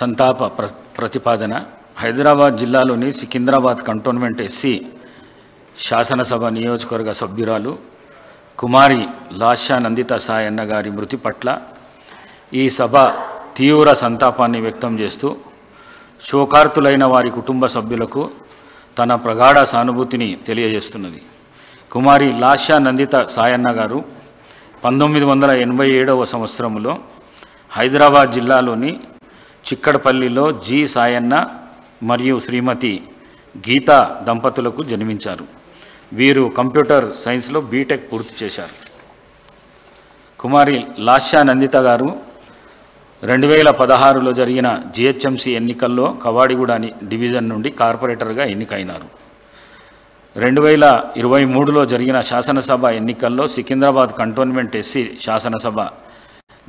సంతాప ప్రతిపాదన. హైదరాబాద్ జిల్లాలోని సికింద్రాబాద్ కంటోన్మెంట్ ఎస్సీ శాసనసభ నియోజకవర్గ సభ్యురాలు కుమారి లాషా నందిత సాయన్న గారి మృతి పట్ల ఈ సభ తీవ్ర సంతాపాన్ని వ్యక్తం చేస్తూ శోకార్తులైన వారి కుటుంబ సభ్యులకు తన ప్రగాఢ సానుభూతిని తెలియజేస్తున్నది. కుమారి లాషా నందిత సాయన్న గారు 1987వ సంవత్సరంలో హైదరాబాద్ జిల్లాలోని చిక్కడపల్లిలో జి సాయన్న మరియు శ్రీమతి గీతా దంపతులకు జన్మించారు. వీరు కంప్యూటర్ సైన్స్లో బీటెక్ పూర్తి చేశారు. కుమారి లాషా నందిత గారు 2016లో జరిగిన జిహెచ్ఎంసీ ఎన్నికల్లో కవాడిగూడ డివిజన్ నుండి కార్పొరేటర్గా ఎన్నికైనారు. 2023లో జరిగిన శాసనసభ ఎన్నికల్లో సికింద్రాబాద్ కంటోన్మెంట్ ఎస్సీ శాసనసభ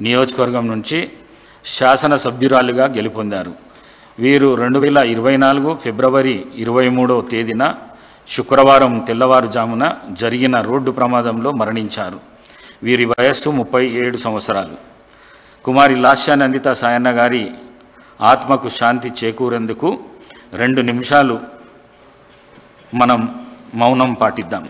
నియోజకవర్గం నుంచి శాసనసభ్యురాలిగా గెలుపొందారు. వీరు 2024 ఫిబ్రవరి 23వ తేదీన శుక్రవారం తెల్లవారుజామున జరిగిన రోడ్డు ప్రమాదంలో మరణించారు. వీరి వయస్సు 37 సంవత్సరాలు. కుమారి లాషా నందిత సాయన్న గారి ఆత్మకు శాంతి చేకూరేందుకు 2 నిమిషాలు మనం మౌనం పాటిద్దాం.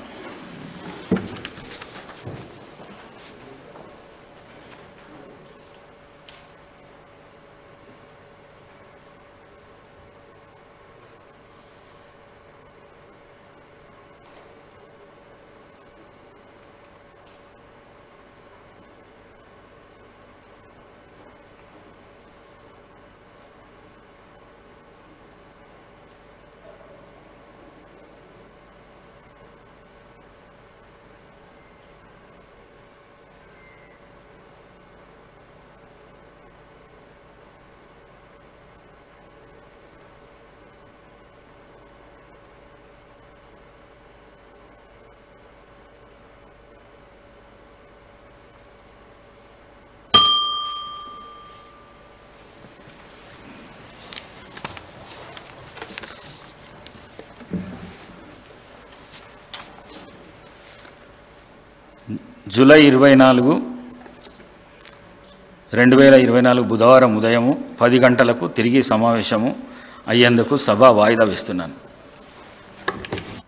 జూలై 24, 2024 బుధవారం ఉదయం 10 గంటలకు తిరిగి సమావేశము అయ్యేందుకు సభ వాయిదా వేస్తున్నాను.